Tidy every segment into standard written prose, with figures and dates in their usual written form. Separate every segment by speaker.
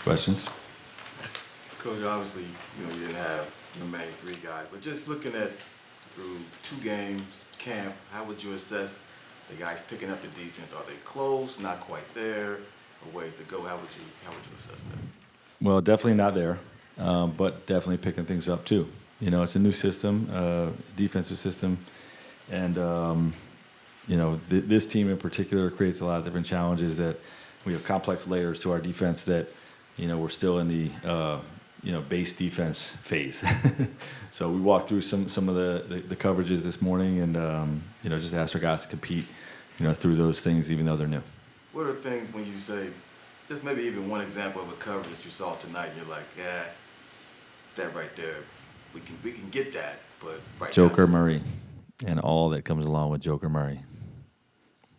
Speaker 1: Questions?
Speaker 2: Coach, obviously, you didn't have your main three guys, but just looking at through 2 games, camp, how would you assess the guys picking up the defense? Are they close, not quite there, or ways to go? How would you assess that?
Speaker 1: Well, definitely not there, but definitely picking things up too. It's a new system, defensive system, and this team in particular creates a lot of different challenges. That we have complex layers to our defense that we're still in the base defense phase. So we walked through some of the coverages this morning, and just asked our guys to compete through those things, even though they're new.
Speaker 2: What are things when you say, just maybe even one example of a cover that you saw tonight, you're like, yeah, that right there, we can get that, but right
Speaker 1: Joker
Speaker 2: now,
Speaker 1: Murray, and all that comes along with Joker Murray.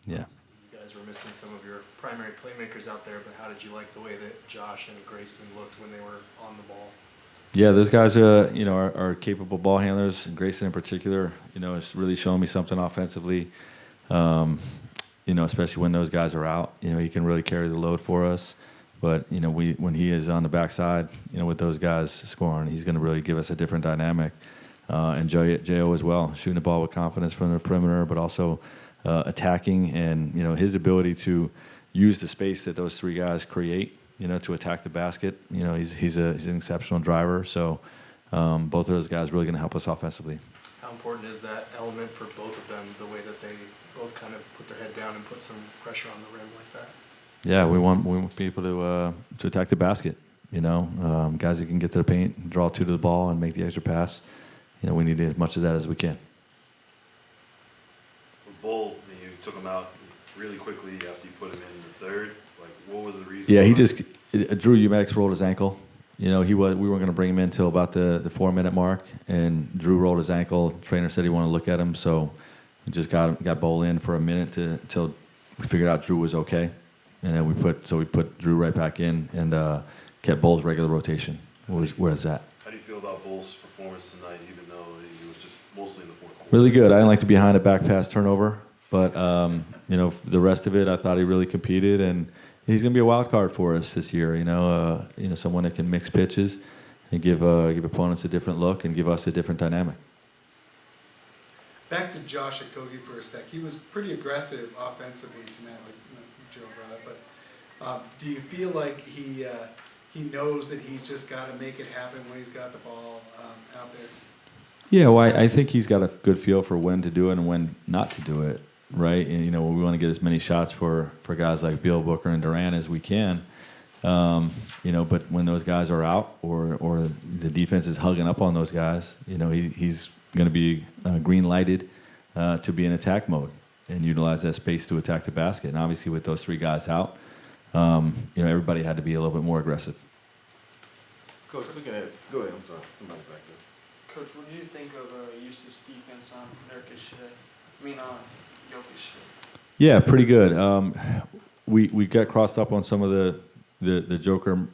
Speaker 1: Yeah.
Speaker 3: You guys were missing some of your primary playmakers out there, but how did you like the way that Josh and Grayson looked when they were on the ball?
Speaker 1: Yeah, those guys, are capable ball handlers. And Grayson in particular, has really shown me something offensively. Especially when those guys are out, he can really carry the load for us. But when he is on the backside, with those guys scoring, he's going to really give us a different dynamic. And Jo as well, shooting the ball with confidence from the perimeter, but also attacking, and his ability to use the space that those 3 guys create, to attack the basket. He's an exceptional driver. So both of those guys really going to help us offensively.
Speaker 3: How important is that element for both of them, the way that they both kind of put their head down and put some pressure on the rim like that?
Speaker 1: Yeah, we want people to attack the basket. Guys that can get to the paint, draw 2 to the ball, and make the extra pass. We need as much of that as we can.
Speaker 4: With Bol, you took him out really quickly after you put him in the third. Like, what was the reason?
Speaker 1: Yeah, Drew Eubanks rolled his ankle. We weren't going to bring him in until about the 4-minute mark, and Drew rolled his ankle. Trainer said he wanted to look at him, so we just got Bol in for a minute until we figured out Drew was okay, and then we put Drew right back in and kept Bol's regular rotation. Where is that?
Speaker 4: How do you feel about Bol's performance tonight, even though he was just mostly in the fourth quarter?
Speaker 1: Really good. I didn't like the behind the back pass turnover, but the rest of it, I thought he really competed, and he's going to be a wild card for us this year. Someone that can mix pitches and give opponents a different look and give us a different dynamic.
Speaker 5: Back to Josh Okogie for a sec. He was pretty aggressive offensively tonight, like Joe brought up. But do you feel like he knows that he's just got to make it happen when he's got the ball out there?
Speaker 1: Yeah, well, I think he's got a good feel for when to do it and when not to do it, right? And we want to get as many shots for guys like Beal, Booker, and Durant as we can. But when those guys are out or the defense is hugging up on those guys, he's going to be green lighted to be in attack mode and utilize that space to attack the basket. And obviously, with those 3 guys out, everybody had to be a little bit more aggressive.
Speaker 2: Coach, go ahead. I'm sorry, somebody back there.
Speaker 6: Coach, what did you think of Jusuf's defense on Nurkić today? On Jokic today?
Speaker 1: Yeah, pretty good. We got crossed up on some of the Joker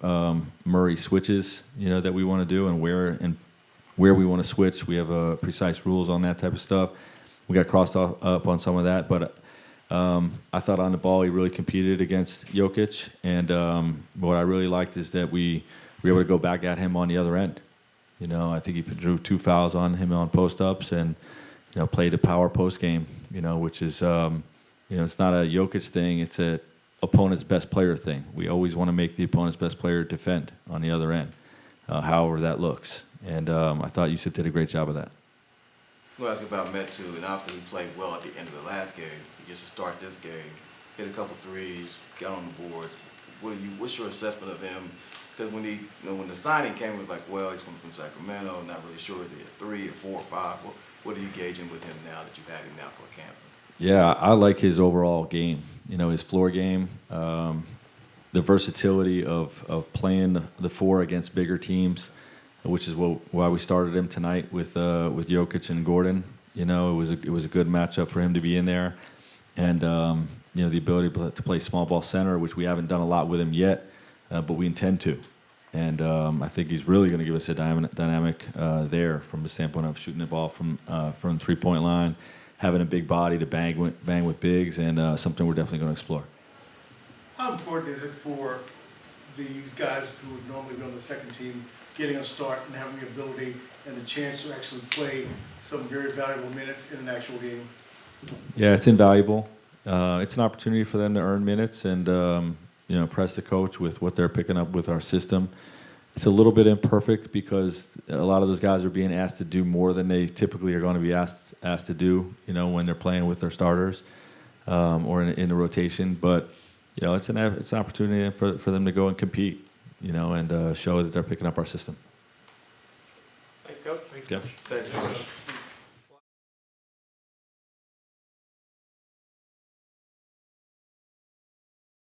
Speaker 1: Murray switches, that we want to do, and where we want to switch. We have precise rules on that type of stuff. We got crossed up on some of that, but I thought on the ball he really competed against Jokic, and what I really liked is that we were able to go back at him on the other end. I think he drew 2 fouls on him on post-ups and played a power post game, which is it's not a Jokic thing, it's a opponent's best player thing. We always want to make the opponent's best player defend on the other end, however that looks. And I thought Jusuf did a great job of that.
Speaker 2: I was going to ask about Metu, and obviously he played well at the end of the last game. He gets to start this game, hit a couple threes, got on the boards. What's your assessment of him? Because when the signing came, it was like, well, he's from Sacramento, not really sure is he a 3 or 4 or 5. What are you gauging with him now that you've had him now for a camp?
Speaker 1: Yeah, I like his overall game. His floor game, the versatility of playing the 4 against bigger teams, which is why we started him tonight with Jokic and Gordon. It was a good matchup for him to be in there, and the ability to play small ball center, which we haven't done a lot with him yet, but we intend to. And I think he's really going to give us a dynamic there from the standpoint of shooting the ball from the 3-point line, having a big body to bang with bigs, and something we're definitely going to explore.
Speaker 5: How important is it for
Speaker 7: these guys who would normally be on the second team getting a start and having the ability and the chance to actually play some very valuable minutes in an actual game?
Speaker 1: Yeah, it's invaluable. It's an opportunity for them to earn minutes and impress the coach with what they're picking up with our system. It's a little bit imperfect because a lot of those guys are being asked to do more than they typically are going to be asked to do, when they're playing with their starters or in the rotation. But it's an opportunity for them to go and compete, and show that they're picking up our system.
Speaker 3: Thanks, Coach.
Speaker 1: Yeah.
Speaker 2: Thanks, Coach.